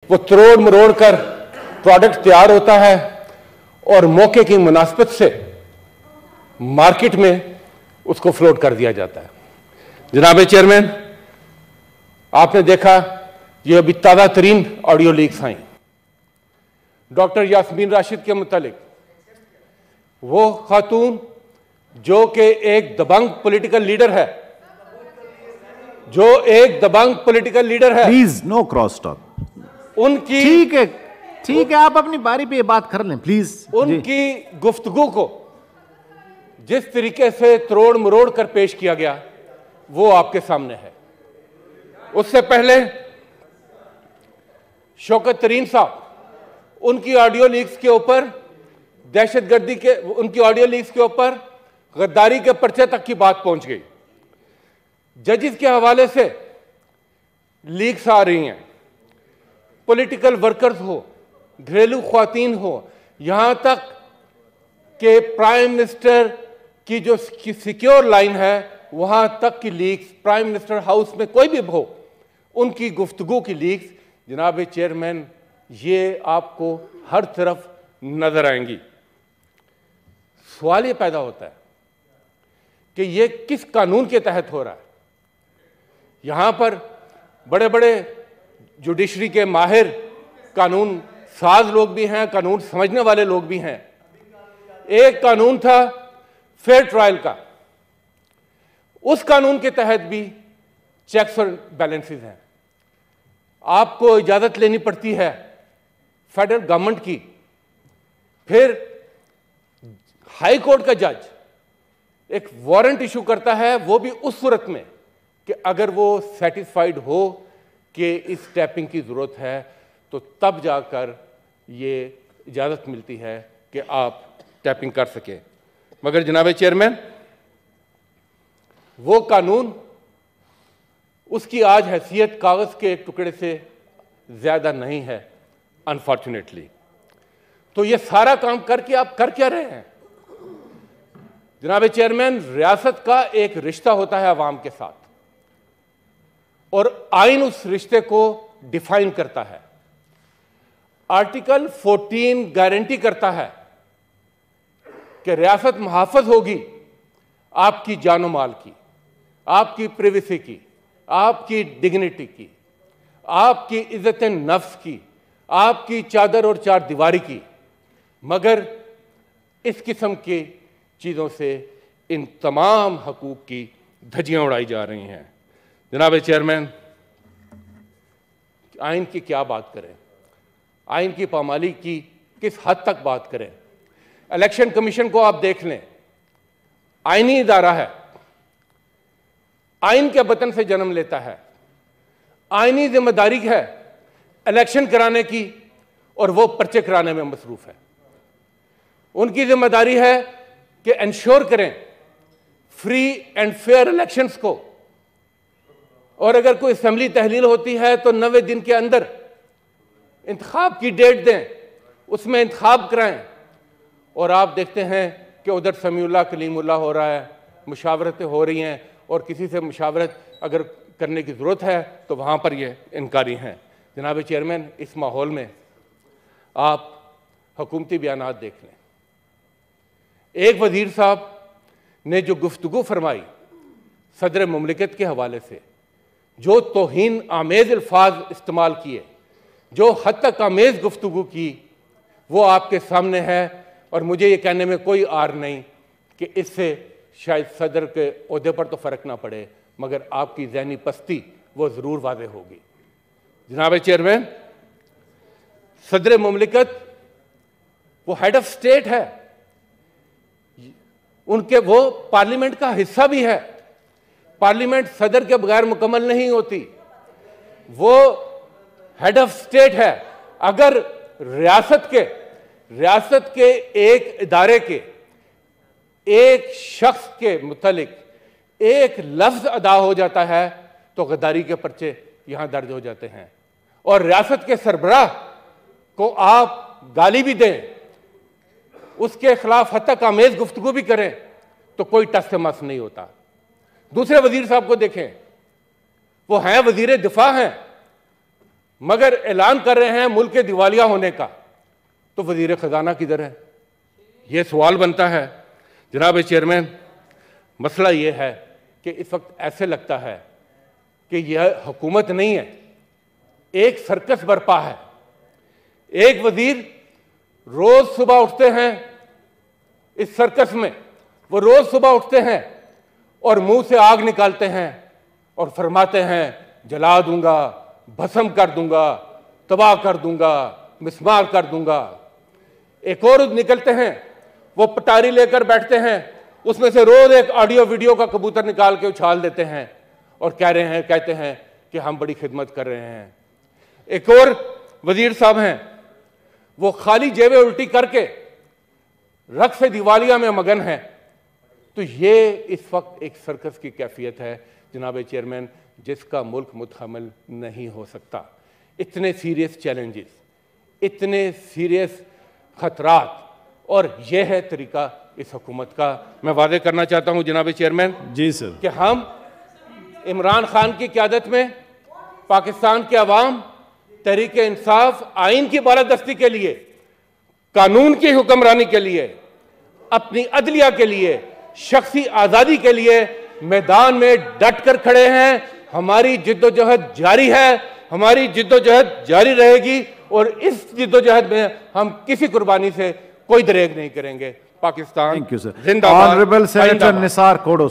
वो तरोड़ मरोड़ कर प्रोडक्ट तैयार होता है और मौके की मुनासिबत से मार्केट में उसको फ्लोट कर दिया जाता है। जनाब चेयरमैन, आपने देखा ये अभी ताज़ा तरीन ऑडियो लीक्स आई डॉक्टर यास्मीन राशिद के मुतालिक। वो खातून जो कि एक दबंग पॉलिटिकल लीडर है, प्लीज नो क्रॉस टॉक। उनकी ठीक है, आप अपनी बारी पे बात कर लें प्लीज। उनकी गुफ्तगू को जिस तरीके से तरोड़ मरोड़ कर पेश किया गया वो आपके सामने है। उससे पहले शौकत तरीन साहब, उनकी ऑडियो लीक्स के ऊपर दहशतगर्दी के, उनकी ऑडियो लीक्स के ऊपर गद्दारी के पर्चे तक की बात पहुंच गई। जजेस के हवाले से लीक्स आ रही हैं, पॉलिटिकल वर्कर्स हो, घरेलू ख्वातीन हो, यहां तक कि प्राइम मिनिस्टर की जो सिक्योर लाइन है वहां तक की लीक्स, प्राइम मिनिस्टर हाउस में कोई भी हो, उनकी गुफ्तगू की लीक्स जनाब चेयरमैन ये आपको हर तरफ नजर आएंगी। सवाल ये पैदा होता है कि ये किस कानून के तहत हो रहा है। यहां पर बड़े बड़े जुडिशरी के माहिर कानून साज लोग भी हैं, कानून समझने वाले लोग भी हैं। एक कानून था फेयर ट्रायल का, उस कानून के तहत भी चेक्स और बैलेंसेस हैं। आपको इजाजत लेनी पड़ती है फेडरल गवर्नमेंट की, फिर हाई कोर्ट का जज एक वारंट इशू करता है, वो भी उस सूरत में कि अगर वो सेटिस्फाइड हो कि इस टैपिंग की जरूरत है तो तब जाकर ये इजाजत मिलती है कि आप टैपिंग कर सकें। मगर जनाब चेयरमैन, वो कानून, उसकी आज हैसियत कागज के एक टुकड़े से ज्यादा नहीं है अनफॉर्चुनेटली। तो ये सारा काम करके आप कर क्या रहे हैं जनाब चेयरमैन? रियासत का एक रिश्ता होता है अवाम के साथ और आइन उस रिश्ते को डिफाइन करता है। आर्टिकल 14 गारंटी करता है कि रियासत मुहाफ़िज़ होगी आपकी जानो माल की, आपकी प्राइवेसी की, आपकी डिग्निटी की, आपकी इज्जत नफ्स की, आपकी चादर और चार दीवारी की। मगर इस किस्म की चीज़ों से इन तमाम हकूक़ की धज्जियां उड़ाई जा रही हैं। जनाब चेयरमैन, आइन की क्या बात करें, आइन की पामाली की किस हद तक बात करें। इलेक्शन कमीशन को आप देख लें, आइनी इदारा है, आइन के वतन से जन्म लेता है, आइनी जिम्मेदारी है इलेक्शन कराने की और वो पर्चे कराने में मसरूफ है। उनकी जिम्मेदारी है कि इंश्योर करें फ्री एंड फेयर इलेक्शंस को, और अगर कोई असेंबली तहलील होती है तो 90 दिन के अंदर इंतखाब की डेट दें, उसमें इंतखाब कराएं। और आप देखते हैं कि उधर समीउल्लाह कलीमुल्लाह हो रहा है, मुशावरतें हो रही हैं, और किसी से मुशावरत अगर करने की ज़रूरत है तो वहाँ पर ये इनकारी हैं। जनाब चेयरमैन, इस माहौल में आप हुकूमती बयानात देख लें। एक वज़ीर साहब ने जो गुफ्तगू फरमाई सदर मुमलिकत के हवाले से, जो तौहीन आमेज़ अल्फाज इस्तेमाल किए, जो हद तक आमेज़ गुफ्तगू की, वो आपके सामने है। और मुझे ये कहने में कोई आर नहीं कि इससे शायद सदर के ओहदे पर तो फ़र्क ना पड़े, मगर आपकी ज़हनी पस्ती वो ज़रूर वाज़े होगी। जनाब चेयरमैन, सदर मुमलिकत वो हेड ऑफ स्टेट है, उनके वो पार्लियामेंट का हिस्सा भी है। पार्लियामेंट सदर के बगैर मुकम्मल नहीं होती, वो हेड ऑफ स्टेट है। अगर रियासत के एक इदारे के एक शख्स के मुतलिक एक लफ्ज अदा हो जाता है तो गद्दारी के पर्चे यहां दर्ज हो जाते हैं। और रियासत के सरबराह को आप गाली भी दें, उसके खिलाफ हद तक आमेज गुफ्तगू भी करें तो कोई टस से मस नहीं होता। दूसरे वजीर साहब को देखें, वो हैं वजीर दिफा हैं, मगर ऐलान कर रहे हैं मुल्क के दिवालिया होने का, तो वजीर खजाना किधर है? ये सवाल बनता है। जनाब चेयरमैन, मसला ये है कि इस वक्त ऐसे लगता है कि यह हुकूमत नहीं है, एक सर्कस बर्पा है। एक वजीर रोज सुबह उठते हैं, इस सर्कस में वो रोज सुबह उठते हैं और मुंह से आग निकालते हैं और फरमाते हैं जला दूंगा, भस्म कर दूंगा, तबाह कर दूंगा, मिसमार कर दूंगा। एक और निकलते हैं, वो पटारी लेकर बैठते हैं, उसमें से रोज एक ऑडियो वीडियो का कबूतर निकाल के उछाल देते हैं और कहते हैं कि हम बड़ी खिदमत कर रहे हैं। एक और वजीर साहब हैं, वो खाली जेबें उल्टी करके रक्स दिवालिया में मगन हैं। तो ये इस वक्त एक सर्कस की कैफियत है जनाब चेयरमैन, जिसका मुल्क मुतहम्मिल नहीं हो सकता। इतने सीरियस चैलेंजेस, इतने सीरियस खतरात, और यह है तरीका इस हुकूमत का। मैं वादे करना चाहता हूं जनाब चेयरमैन जी सर कि हम इमरान खान की क़यादत में पाकिस्तान के अवाम तहरीक इंसाफ आइन की बालादस्ती के लिए, कानून की हुक्मरानी के लिए, अपनी अदलिया के लिए, शख्सी आज़ादी के लिए मैदान में डट कर खड़े हैं। हमारी जिद्दोजहद जारी है, हमारी जिद्दोजहद जारी रहेगी, और इस जिद्दोजहद में हम किसी कुर्बानी से कोई दरेग नहीं करेंगे। Pakistan thank you sir. जिंदाबाद। ऑनरेबल सेनेटर निसार कोडो।